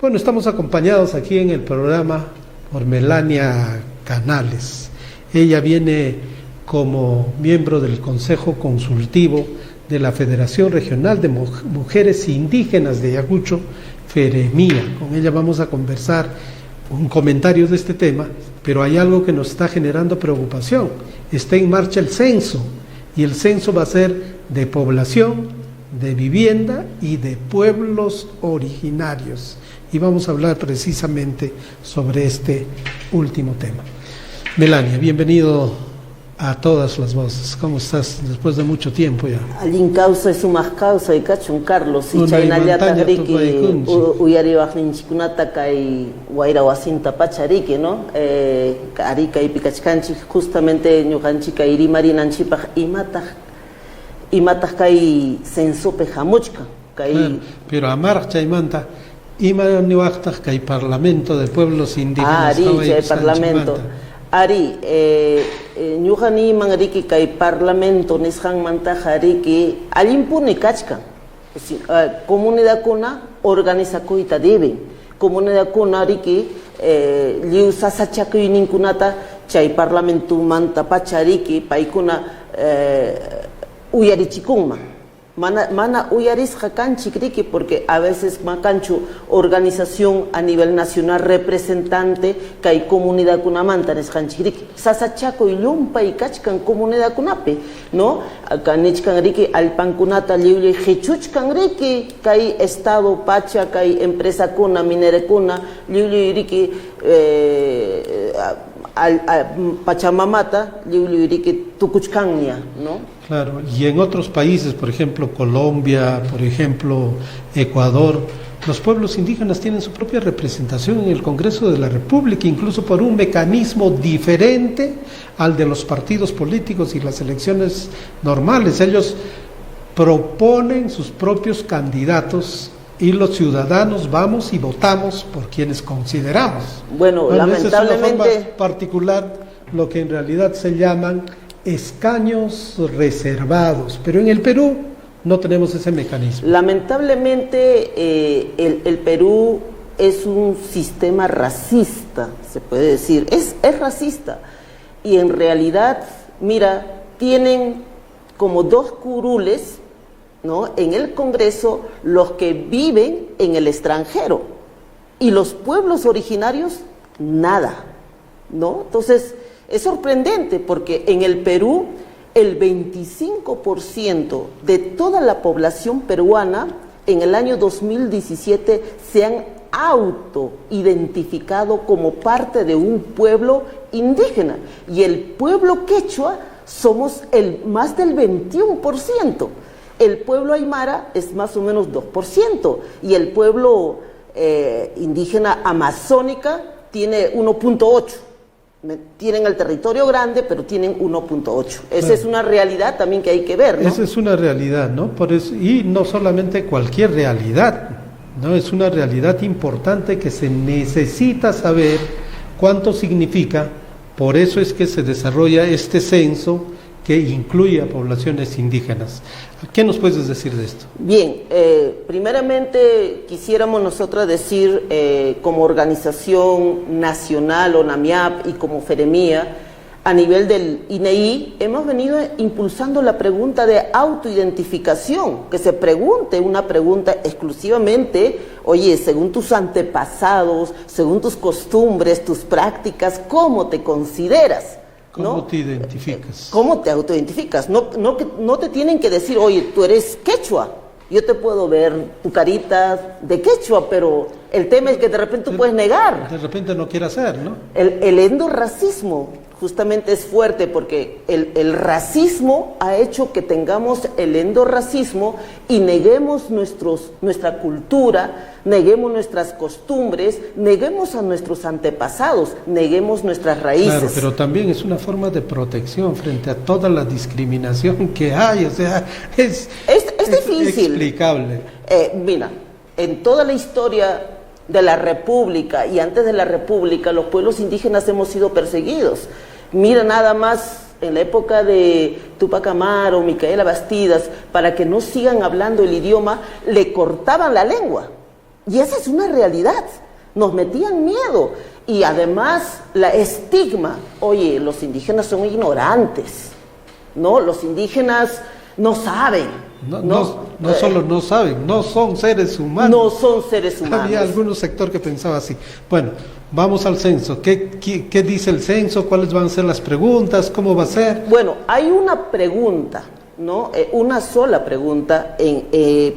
Bueno, estamos acompañados aquí en el programa por Melania Canales. Ella viene como miembro del Consejo Consultivo de la Federación Regional de Mujeres Indígenas de Ayacucho, FEREMIA. Con ella vamos a conversar un comentario de este tema, pero hay algo que nos está generando preocupación. Está en marcha el censo, y el censo va a ser de población, de vivienda y de pueblos originarios. Y vamos a hablar precisamente sobre este último tema. Melania, bienvenido a Todas las Voces. ¿Cómo estás después de mucho tiempo ya? Allin causa es más causa y cachun Carlos y chaynallata griki uyariwaqninchikunata kay wayra wasinta pachariki, ¿no? Arica y picachcanchi justamente ñuqanchika irimarinanchipaq imataq kay censope hamuchka kay claro, pero amarq chaymanta imaniwaqtaq kay Parlamento de Pueblos Indígenas chay Parlamento Ari, ñuqani manriki kay Parlamento nisqanmanta hariki allimpuni kachkan. Comunidad kuna organizakuyta deben. Comunidad kuna riki liu sasachakuyninkunata chay Parlamento manta pachariki paykuna uyarichikunman. Mana uyarisqa kanchik riki porque a veces makanchu organización a nivel nacional representante kay comunidad kunamanta nisqanchik riki sasachakuy llumpay kachkan comunidad kunapi, ¿no? Kanichkan riki alpankunata liwli hichuchkan riki kay estado pacha kay empresa kuna minerekuna liwli riki Pachamamata liwli riki tukuchkanya, ¿no? Claro, y en otros países, por ejemplo Colombia, por ejemplo Ecuador, los pueblos indígenas tienen su propia representación en el Congreso de la República, incluso por un mecanismo diferente al de los partidos políticos y las elecciones normales. Ellos proponen sus propios candidatos y los ciudadanos vamos y votamos por quienes consideramos. Bueno, lamentablemente... Esa es una forma particular, lo que en realidad se llaman escaños reservados, pero en el Perú no tenemos ese mecanismo. Lamentablemente el Perú es un sistema racista, se puede decir, es racista, y en realidad, mira, tienen como dos curules, ¿no? En el Congreso los que viven en el extranjero y los pueblos originarios nada, ¿no? Entonces es sorprendente porque en el Perú el 25% de toda la población peruana en el año 2017 se han autoidentificado como parte de un pueblo indígena, y el pueblo quechua somos más del 21%. El pueblo aymara es más o menos 2%, y el pueblo indígena amazónica tiene 1.8%. Tienen el territorio grande, pero tienen 1.8. Esa es una realidad también que hay que ver, ¿no? Esa es una realidad, ¿no? Por eso, y no solamente cualquier realidad, ¿no? Es una realidad importante que se necesita saber cuánto significa. Por eso es que se desarrolla este censo que incluye a poblaciones indígenas. ¿Qué nos puedes decir de esto? Bien, primeramente quisiéramos nosotros decir, como organización nacional, ONAMIAP, y como FEREMIA, a nivel del INEI, hemos venido impulsando la pregunta de autoidentificación, que se pregunte una pregunta exclusivamente, oye, según tus antepasados, según tus costumbres, tus prácticas, ¿cómo te consideras? ¿Cómo te identificas? ¿Cómo te autoidentificas? No te tienen que decir, oye, tú eres quechua. Yo te puedo ver tu carita de quechua, pero el tema es que de repente tú puedes negar. De repente no quiere hacer, ¿no? El endorracismo justamente es fuerte porque el racismo ha hecho que tengamos el endorracismo y neguemos nuestra cultura, neguemos nuestras costumbres, neguemos a nuestros antepasados, neguemos nuestras raíces. Claro, pero también es una forma de protección frente a toda la discriminación que hay, o sea, es difícil. Explicable. Mira, en toda la historia de la República y antes de la República, los pueblos indígenas hemos sido perseguidos. Mira nada más en la época de Tupac Amaru, Micaela Bastidas, para que no sigan hablando el idioma, le cortaban la lengua. Y esa es una realidad. Nos metían miedo. Y además, la estigma. Oye, los indígenas son ignorantes, ¿no? Los indígenas no saben. No solo no saben, no son seres humanos. No son seres humanos. Había algún sector que pensaba así. Bueno, vamos al censo. ¿Qué dice el censo? ¿Cuáles van a ser las preguntas? ¿Cómo va a ser? Bueno, hay una pregunta, ¿no? Una sola pregunta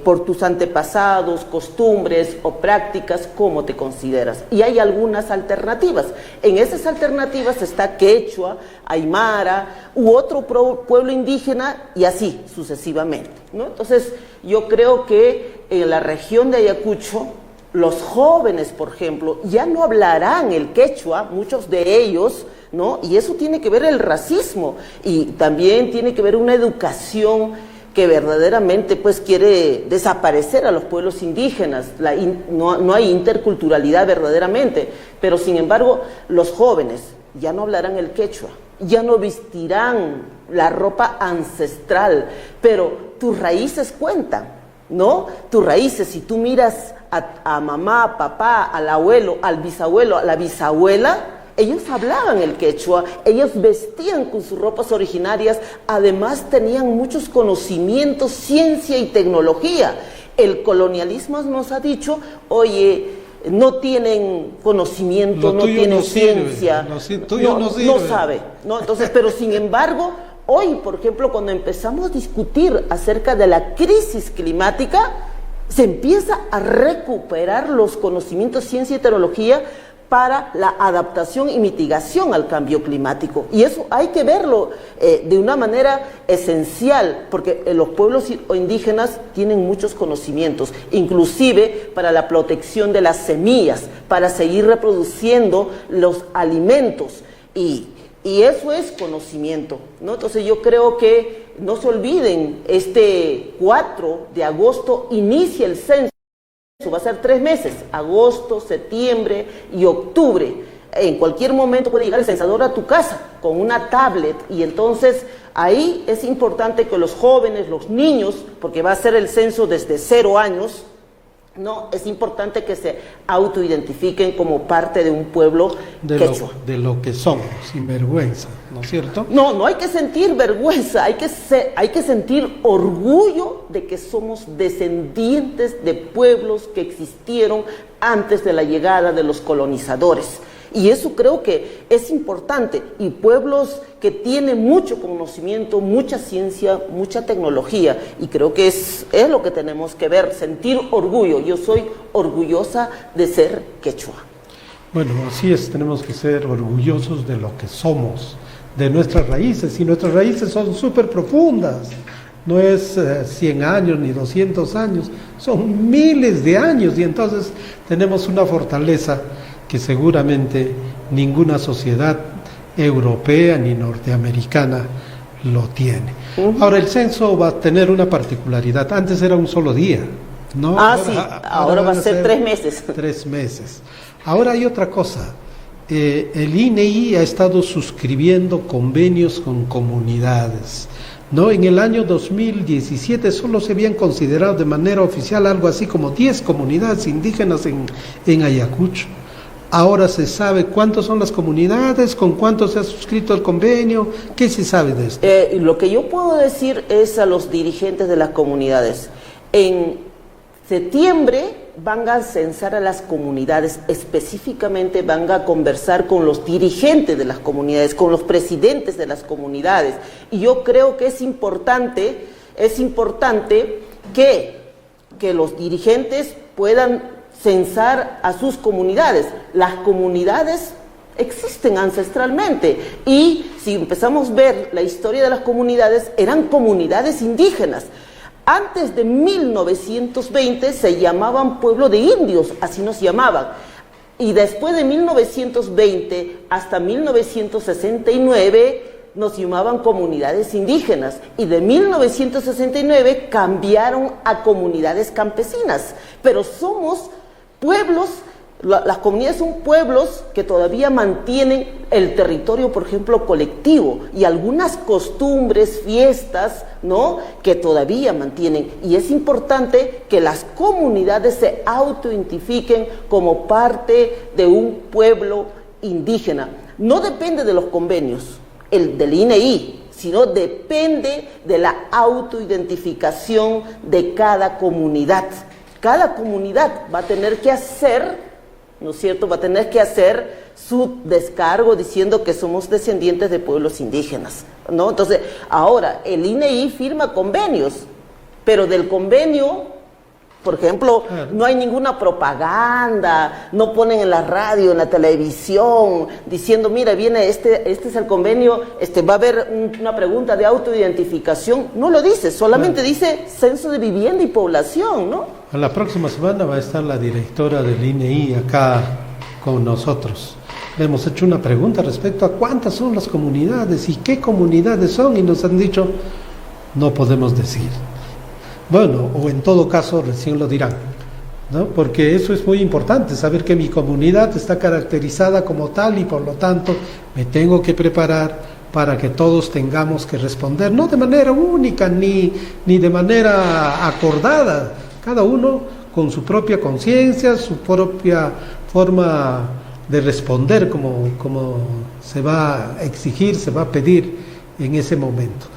por tus antepasados, costumbres o prácticas, ¿cómo te consideras? Y hay algunas alternativas. En esas alternativas está quechua, aymara u otro pueblo indígena y así sucesivamente, ¿no? Entonces, yo creo que en la región de Ayacucho, los jóvenes, por ejemplo, ya no hablarán el quechua, muchos de ellos, ¿no? Y eso tiene que ver el racismo y también tiene que ver una educación que verdaderamente pues quiere desaparecer a los pueblos indígenas. No hay interculturalidad verdaderamente, pero sin embargo los jóvenes ya no hablarán el quechua, ya no vestirán la ropa ancestral, pero tus raíces cuentan, ¿no? Tus raíces, si tú miras a mamá, papá, al abuelo, al bisabuelo, a la bisabuela, ellos hablaban el quechua, ellos vestían con sus ropas originarias, además tenían muchos conocimientos, ciencia y tecnología. El colonialismo nos ha dicho, oye, no tienen conocimiento, no tienen ciencia, no sabe, ¿no? Entonces, pero sin embargo, hoy, por ejemplo, cuando empezamos a discutir acerca de la crisis climática, se empieza a recuperar los conocimientos, ciencia y tecnología para la adaptación y mitigación al cambio climático. Y eso hay que verlo de una manera esencial, porque los pueblos indígenas tienen muchos conocimientos, inclusive para la protección de las semillas, para seguir reproduciendo los alimentos. Y eso es conocimiento, ¿no? Entonces yo creo que no se olviden, este 4 de agosto inicia el censo. Va a ser 3 meses, agosto, septiembre y octubre. En cualquier momento puede llegar el censador a tu casa con una tablet y entonces ahí es importante que los jóvenes, los niños, porque va a ser el censo desde 0 años, no, es importante que se autoidentifiquen como parte de un pueblo quechua. De lo que somos, sin vergüenza, ¿no es cierto? No hay que sentir vergüenza, hay que sentir orgullo de que somos descendientes de pueblos que existieron antes de la llegada de los colonizadores. Y eso creo que es importante, y pueblos que tienen mucho conocimiento, mucha ciencia, mucha tecnología, y creo que es lo que tenemos que ver, sentir orgullo. Yo soy orgullosa de ser quechua. Bueno, así es, tenemos que ser orgullosos de lo que somos, de nuestras raíces, y nuestras raíces son súper profundas. No es 100 años ni 200 años, son miles de años, y entonces tenemos una fortaleza que seguramente ninguna sociedad europea ni norteamericana lo tiene. Ahora, el censo va a tener una particularidad. Antes era un solo día, ¿no? Ahora va a ser 3 meses. 3 meses. Ahora hay otra cosa. El INEI ha estado suscribiendo convenios con comunidades, ¿no? En el año 2017 solo se habían considerado de manera oficial algo así como 10 comunidades indígenas en Ayacucho. Ahora se sabe cuántas son las comunidades, con cuánto se ha suscrito el convenio. ¿Qué se sabe de esto? Lo que yo puedo decir es a los dirigentes de las comunidades. En septiembre van a censar a las comunidades, específicamente van a conversar con los dirigentes de las comunidades, con los presidentes de las comunidades. Y yo creo que es importante que los dirigentes puedan censar a sus comunidades. Las comunidades existen ancestralmente y si empezamos a ver la historia de las comunidades, eran comunidades indígenas. Antes de 1920 se llamaban pueblo de indios, así nos llamaban. Y después de 1920 hasta 1969 nos llamaban comunidades indígenas. Y de 1969 cambiaron a comunidades campesinas. Pero somos pueblos Las comunidades son pueblos que todavía mantienen el territorio, por ejemplo, colectivo, y algunas costumbres, fiestas, ¿no?, que todavía mantienen. Y es importante que las comunidades se autoidentifiquen como parte de un pueblo indígena. No depende de los convenios, del INEI, sino depende de la autoidentificación de cada comunidad. Cada comunidad va a tener que hacer, ¿no es cierto?, va a tener que hacer su descargo diciendo que somos descendientes de pueblos indígenas, ¿no? Entonces, ahora, el INEI firma convenios, pero del convenio, por ejemplo, no hay ninguna propaganda, no ponen en la radio, en la televisión, diciendo, mira, viene este es el convenio, va a haber una pregunta de autoidentificación. No lo dice, solamente dice censo de vivienda y población, ¿no? A la próxima semana va a estar la directora del INEI acá con nosotros. Le hemos hecho una pregunta respecto a cuántas son las comunidades y qué comunidades son, y nos han dicho, no podemos decir. Bueno, o en todo caso recién lo dirán, ¿no? Porque eso es muy importante, saber que mi comunidad está caracterizada como tal y por lo tanto me tengo que preparar para que todos tengamos que responder, no de manera única ni de manera acordada, cada uno con su propia conciencia, su propia forma de responder como se va a exigir, se va a pedir en ese momento.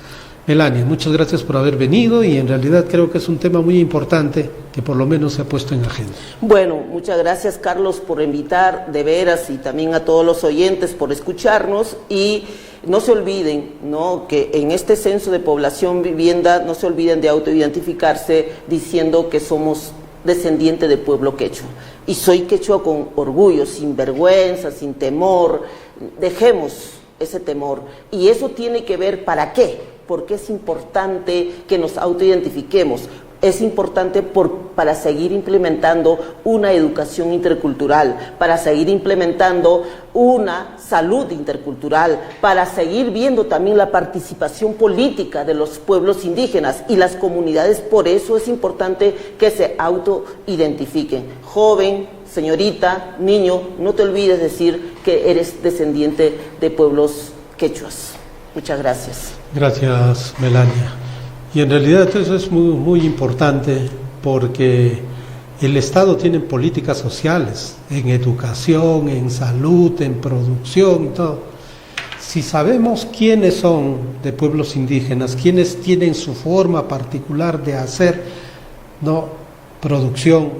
Melania, muchas gracias por haber venido, y en realidad creo que es un tema muy importante que por lo menos se ha puesto en agenda. Bueno, muchas gracias, Carlos, por invitar, de veras, y también a todos los oyentes por escucharnos. Y no se olviden, ¿no?, que en este censo de población vivienda no se olviden de autoidentificarse diciendo que somos descendiente del pueblo quechua. Y soy quechua con orgullo, sin vergüenza, sin temor. Dejemos ese temor. Y eso tiene que ver, ¿para qué? Porque es importante que nos autoidentifiquemos. Es importante para seguir implementando una educación intercultural, para seguir implementando una salud intercultural, para seguir viendo también la participación política de los pueblos indígenas y las comunidades. Por eso es importante que se autoidentifiquen. Joven, señorita, niño, no te olvides decir que eres descendiente de pueblos quechuas. Muchas gracias. Gracias, Melania. Y en realidad eso es muy, muy importante, porque el Estado tiene políticas sociales en educación, en salud, en producción y todo. Si sabemos quiénes son de pueblos indígenas, quiénes tienen su forma particular de hacer, ¿no?, producción,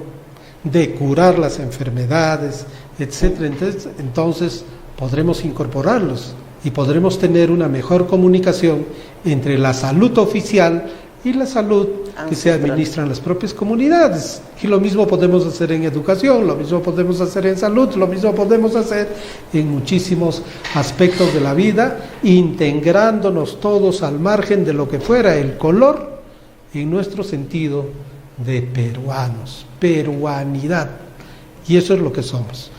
de curar las enfermedades, etcétera, entonces podremos incorporarlos y podremos tener una mejor comunicación entre la salud oficial y la salud que se administra en las propias comunidades. Y lo mismo podemos hacer en educación, lo mismo podemos hacer en salud, lo mismo podemos hacer en muchísimos aspectos de la vida, integrándonos todos al margen de lo que fuera el color en nuestro sentido de peruanos, peruanidad. Y eso es lo que somos.